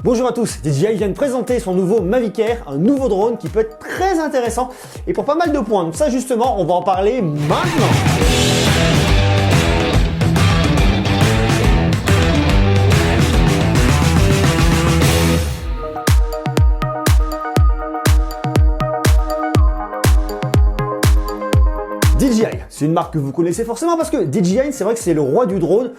Bonjour à tous, DJI vient de présenter son nouveau Mavic Air, un nouveau drone qui peut être très intéressant et pour pas mal de points. Donc ça justement, on va en parler maintenant. DJI, c'est une marque que vous connaissez forcément parce que DJI, c'est vrai que c'est le roi du drone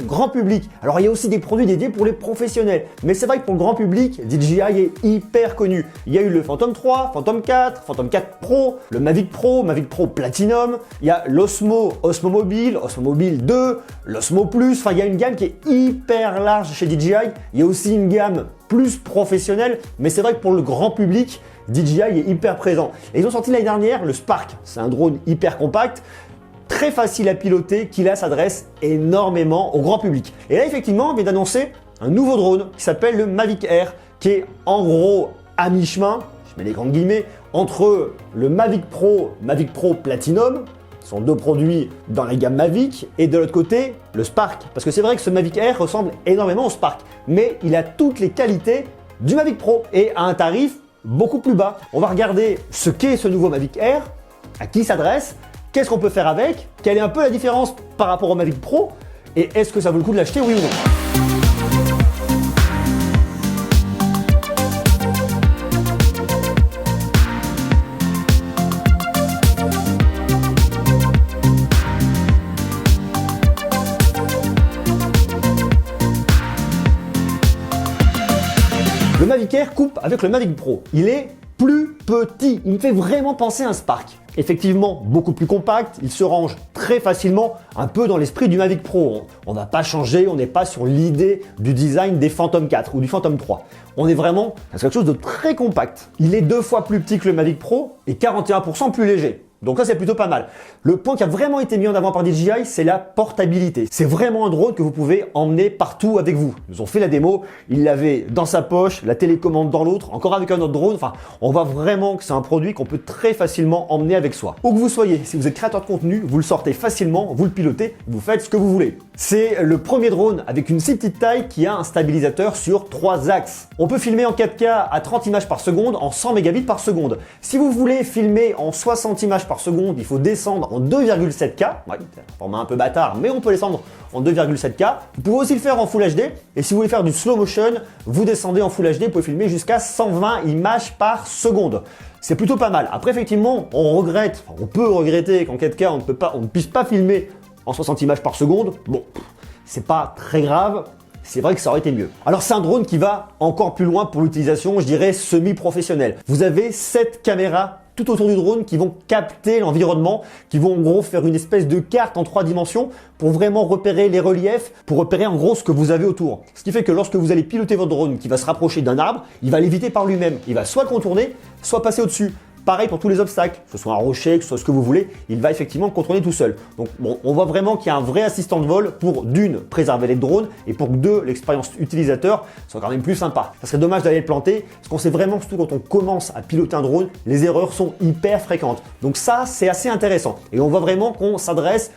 grand public. Alors il y a aussi des produits dédiés pour les professionnels, mais c'est vrai que pour le grand public, DJI est hyper connu. Il y a eu le Phantom 3, Phantom 4, Phantom 4 Pro, le Mavic Pro Platinum, il y a l'Osmo, Osmo Mobile, Osmo Mobile 2, l'Osmo Plus, enfin il y a une gamme qui est hyper large chez DJI. Il y a aussi une gamme plus professionnelle, mais c'est vrai que pour le grand public, DJI est hyper présent. Et ils ont sorti l'année dernière le Spark. C'est un drone hyper compact, très facile à piloter, qui là s'adresse énormément au grand public. Et là effectivement, on vient d'annoncer un nouveau drone qui s'appelle le Mavic Air, qui est en gros à mi-chemin, je mets les grandes guillemets, entre le Mavic Pro Platinum, ce sont deux produits dans la gamme Mavic, et de l'autre côté, le Spark. Parce que c'est vrai que ce Mavic Air ressemble énormément au Spark, mais il a toutes les qualités du Mavic Pro et à un tarif beaucoup plus bas. On va regarder ce qu'est ce nouveau Mavic Air, à qui il s'adresse, qu'est-ce qu'on peut faire avec, quelle est un peu la différence par rapport au Mavic Pro, et est-ce que ça vaut le coup de l'acheter, oui ou non. Le Mavic Air coupe avec le Mavic Pro. Il est plus petit, il me fait vraiment penser à un Spark. Effectivement, beaucoup plus compact, il se range très facilement, un peu dans l'esprit du Mavic Pro. On va pas changer, on n'est pas sur l'idée du design des Phantom 4 ou du Phantom 3. On est vraiment sur quelque chose de très compact. Il est 2 fois plus petit que le Mavic Pro et 41% plus léger. Donc ça c'est plutôt pas mal. Le point qui a vraiment été mis en avant par DJI, c'est la portabilité. C'est vraiment un drone que vous pouvez emmener partout avec vous. Ils ont fait la démo, il l'avait dans sa poche, la télécommande dans l'autre, encore avec un autre drone. Enfin, on voit vraiment que c'est un produit qu'on peut très facilement emmener avec soi. Où que vous soyez, si vous êtes créateur de contenu, vous le sortez facilement, vous le pilotez, vous faites ce que vous voulez. C'est le premier drone avec une si petite taille qui a un stabilisateur sur 3 axes. On peut filmer en 4K à 30 images par seconde en 100 mégabits par seconde. Si vous voulez filmer en 60 images par seconde, il faut descendre en 2,7K. Ouais, c'est un format un peu bâtard, mais on peut descendre en 2,7K. Vous pouvez aussi le faire en Full HD. Et si vous voulez faire du slow motion, vous descendez en Full HD, vous pouvez filmer jusqu'à 120 images par seconde. C'est plutôt pas mal. Après, effectivement, on peut regretter qu'en 4K, on ne puisse pas filmer en 60 images par seconde. Bon, c'est pas très grave. C'est vrai que ça aurait été mieux. Alors c'est un drone qui va encore plus loin pour l'utilisation, je dirais semi-professionnelle. Vous avez 7 caméras tout autour du drone qui vont capter l'environnement, qui vont en gros faire une espèce de carte en 3 dimensions pour vraiment repérer les reliefs, pour repérer en gros ce que vous avez autour. Ce qui fait que lorsque vous allez piloter votre drone qui va se rapprocher d'un arbre, il va l'éviter par lui-même. Il va soit le contourner, soit passer au-dessus. Pareil pour tous les obstacles, que ce soit un rocher, que ce soit ce que vous voulez, il va effectivement le contourner tout seul. Donc bon, on voit vraiment qu'il y a un vrai assistant de vol pour d'une, préserver les drones et pour deux, l'expérience utilisateur soit quand même plus sympa. Ça serait dommage d'aller le planter parce qu'on sait vraiment, surtout quand on commence à piloter un drone, les erreurs sont hyper fréquentes. Donc ça, c'est assez intéressant et on voit vraiment qu'on s'adresse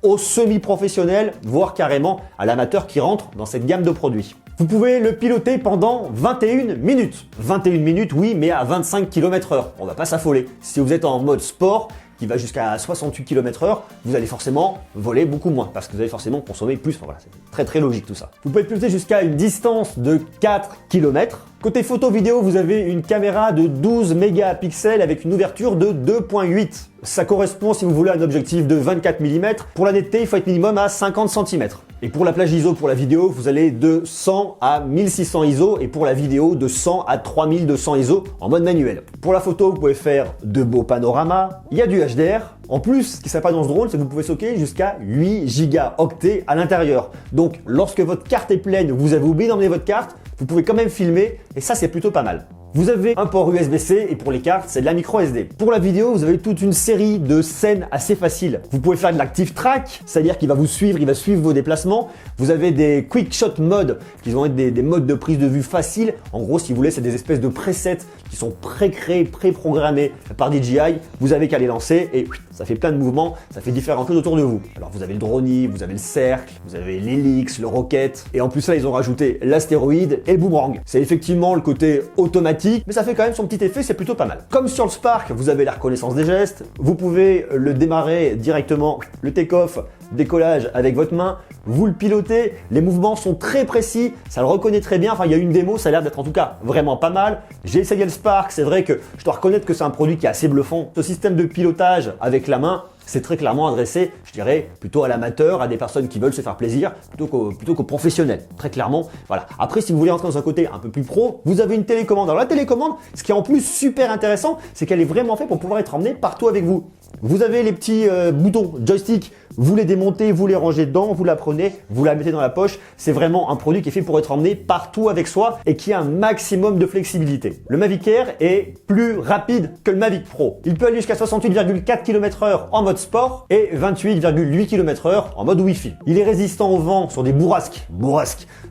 aux semi-professionnels, voire carrément à l'amateur qui rentre dans cette gamme de produits. Vous pouvez le piloter pendant 21 minutes. 21 minutes, oui, mais à 25 km/h. On va pas s'affoler. Si vous êtes en mode sport, qui va jusqu'à 68 km/h, vous allez forcément voler beaucoup moins parce que vous allez forcément consommer plus. Enfin, voilà, c'est très logique tout ça. Vous pouvez piloter jusqu'à une distance de 4 km. Côté photo vidéo, vous avez une caméra de 12 mégapixels avec une ouverture de 2.8. Ça correspond, si vous voulez, à un objectif de 24 mm. Pour la netteté, il faut être minimum à 50 cm. Et pour la plage ISO pour la vidéo, vous allez de 100 à 1600 ISO et pour la vidéo de 100 à 3200 ISO en mode manuel. Pour la photo, vous pouvez faire de beaux panoramas, il y a du HDR. En plus, ce qui sympa dans ce drone, c'est que vous pouvez stocker jusqu'à 8 gigaoctets à l'intérieur. Donc, lorsque votre carte est pleine, vous avez oublié d'emmener votre carte, vous pouvez quand même filmer et ça, c'est plutôt pas mal. Vous avez un port USB-C et pour les cartes, c'est de la micro SD. Pour la vidéo, vous avez toute une série de scènes assez faciles. Vous pouvez faire de l'active track, c'est-à-dire qu'il va vous suivre, il va suivre vos déplacements. Vous avez des quick shot modes qui vont être des modes de prise de vue faciles. En gros, si vous voulez, c'est des espèces de presets qui sont pré-créés, pré-programmés par DJI. Vous avez qu'à les lancer et ça fait plein de mouvements, ça fait différentes choses autour de vous. Alors vous avez le droni, vous avez le cercle, vous avez l'hélice, le rocket et en plus là, ils ont rajouté l'astéroïde et le boomerang. C'est effectivement le côté automatique, mais ça fait quand même son petit effet, c'est plutôt pas mal. Comme sur le Spark, vous avez la reconnaissance des gestes, vous pouvez le démarrer directement, le take-off, décollage avec votre main, vous le pilotez, les mouvements sont très précis, ça le reconnaît très bien, enfin il y a une démo, ça a l'air d'être en tout cas vraiment pas mal. J'ai essayé le Spark, c'est vrai que je dois reconnaître que c'est un produit qui est assez bluffant. Ce système de pilotage avec la main, c'est très clairement adressé, je dirais, plutôt à l'amateur, à des personnes qui veulent se faire plaisir, plutôt qu'aux professionnels. Très clairement, voilà. Après, si vous voulez entrer dans un côté un peu plus pro, vous avez une télécommande. Alors la télécommande, ce qui est en plus super intéressant, c'est qu'elle est vraiment faite pour pouvoir être emmenée partout avec vous. Vous avez les petits boutons joystick, vous les démontez, vous les rangez dedans, vous la prenez, vous la mettez dans la poche. C'est vraiment un produit qui est fait pour être emmené partout avec soi et qui a un maximum de flexibilité. Le Mavic Air est plus rapide que le Mavic Pro. Il peut aller jusqu'à 68,4 km/h en mode sport et 28,8 km/h en mode Wi-Fi. Il est résistant au vent sur des bourrasques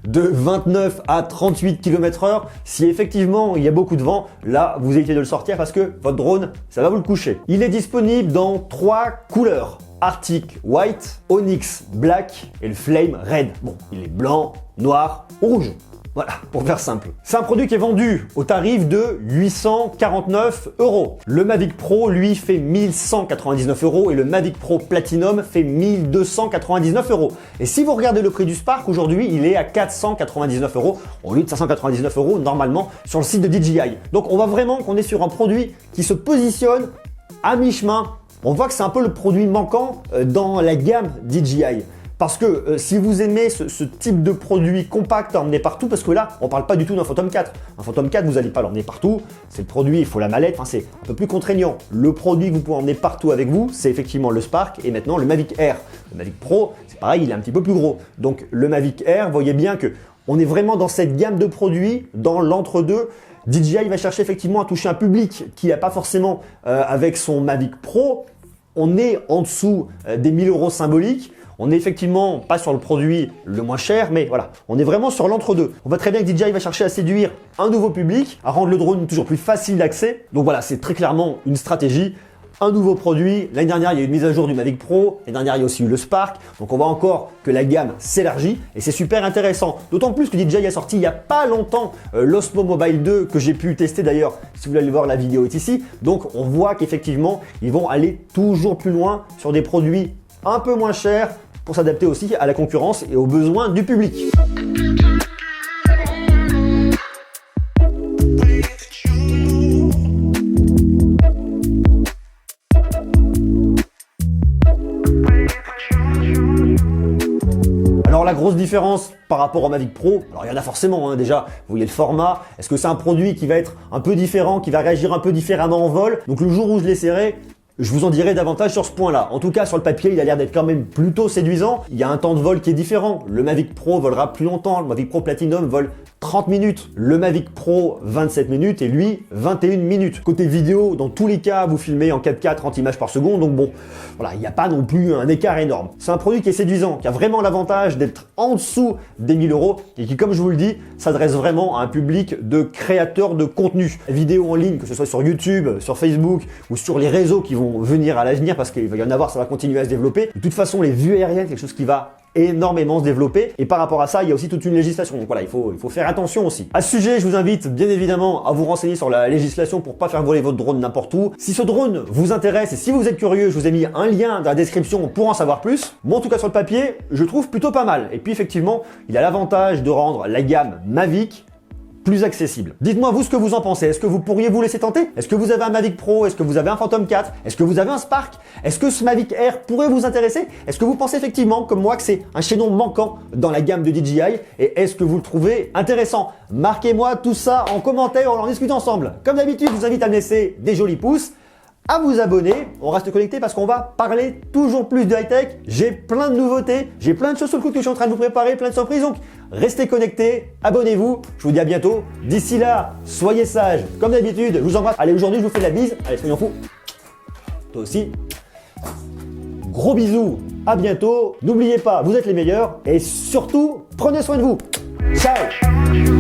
de 29 à 38 km/h. Si effectivement il y a beaucoup de vent, là vous évitez de le sortir parce que votre drone, ça va vous le coucher. Il est disponible dans 3 couleurs. Arctic White, Onyx Black et le Flame Red. Bon, il est blanc, noir ou rouge. Voilà, pour faire simple. C'est un produit qui est vendu au tarif de 849 €. Le Mavic Pro, lui, fait 1199 € et le Mavic Pro Platinum fait 1299 €. Et si vous regardez le prix du Spark, aujourd'hui, il est à 499 € au lieu de 599 € normalement sur le site de DJI. Donc on voit vraiment qu'on est sur un produit qui se positionne à mi-chemin. On voit que c'est un peu le produit manquant dans la gamme DJI. Parce que si vous aimez ce type de produit compact à emmener partout, parce que là, on ne parle pas du tout d'un Phantom 4. Un Phantom 4, vous n'allez pas l'emmener partout. C'est le produit, il faut la mallette, enfin, c'est un peu plus contraignant. Le produit que vous pouvez emmener partout avec vous, c'est effectivement le Spark et maintenant le Mavic Air. Le Mavic Pro, c'est pareil, il est un petit peu plus gros. Donc le Mavic Air, vous voyez bien que on est vraiment dans cette gamme de produits, dans l'entre-deux. DJI va chercher effectivement à toucher un public qui n'a pas forcément avec son Mavic Pro. On est en dessous des 1000 € symboliques. On n'est effectivement pas sur le produit le moins cher, mais voilà, on est vraiment sur l'entre-deux. On voit très bien que DJI va chercher à séduire un nouveau public, à rendre le drone toujours plus facile d'accès. Donc voilà, c'est très clairement une stratégie. Un nouveau produit. L'année dernière, il y a eu une mise à jour du Mavic Pro. L'année dernière, il y a aussi eu le Spark. Donc on voit encore que la gamme s'élargit et c'est super intéressant. D'autant plus que DJI a sorti il n'y a pas longtemps l'Osmo Mobile 2 que j'ai pu tester d'ailleurs. Si vous voulez aller voir, la vidéo est ici. Donc on voit qu'effectivement, ils vont aller toujours plus loin sur des produits un peu moins chers pour s'adapter aussi à la concurrence et aux besoins du public. Alors la grosse différence par rapport au Mavic Pro, alors il y en a forcément déjà, vous voyez le format, est-ce que c'est un produit qui va être un peu différent, qui va réagir un peu différemment en vol? Donc le jour où je l'essaierai, je vous en dirai davantage sur ce point-là. En tout cas, sur le papier, il a l'air d'être quand même plutôt séduisant. Il y a un temps de vol qui est différent. Le Mavic Pro volera plus longtemps. Le Mavic Pro Platinum vole 30 minutes. Le Mavic Pro, 27 minutes et lui, 21 minutes. Côté vidéo, dans tous les cas, vous filmez en 4K 30 images par seconde. Donc bon, voilà, il n'y a pas non plus un écart énorme. C'est un produit qui est séduisant, qui a vraiment l'avantage d'être en dessous des 1000 € et qui, comme je vous le dis, s'adresse vraiment à un public de créateurs de contenu. Vidéo en ligne, que ce soit sur YouTube, sur Facebook ou sur les réseaux qui vont venir à l'avenir parce qu'il va y en avoir, ça va continuer à se développer. De toute façon, les vues aériennes, quelque chose qui va énormément se développer et par rapport à ça, il y a aussi toute une législation. Donc voilà, il faut faire attention aussi. À ce sujet, je vous invite bien évidemment à vous renseigner sur la législation pour pas faire voler votre drone n'importe où. Si ce drone vous intéresse et si vous êtes curieux, je vous ai mis un lien dans la description pour en savoir plus. Moi, en tout cas, sur le papier, je trouve plutôt pas mal. Et puis effectivement, il a l'avantage de rendre la gamme Mavic plus accessible. Dites-moi vous ce que vous en pensez. Est-ce que vous pourriez vous laisser tenter? Est-ce que vous avez un Mavic Pro? Est-ce que vous avez un Phantom 4? Est-ce que vous avez un Spark? Est-ce que ce Mavic Air pourrait vous intéresser? Est-ce que vous pensez effectivement, comme moi, que c'est un chaînon manquant dans la gamme de DJI? Et est-ce que vous le trouvez intéressant? Marquez-moi tout ça en commentaire, on en discute ensemble. Comme d'habitude, je vous invite à me laisser des jolis pouces, à vous abonner. On reste connecté parce qu'on va parler toujours plus de high-tech. J'ai plein de nouveautés, j'ai plein de choses sur le coup que je suis en train de vous préparer, plein de surprises. Donc Restez connectés, abonnez-vous, je vous dis à bientôt. D'ici là, soyez sages, comme d'habitude, je vous embrasse. Allez, aujourd'hui, je vous fais la bise. Allez, soyons fous. Toi aussi. Gros bisous, à bientôt. N'oubliez pas, vous êtes les meilleurs et surtout, prenez soin de vous. Ciao!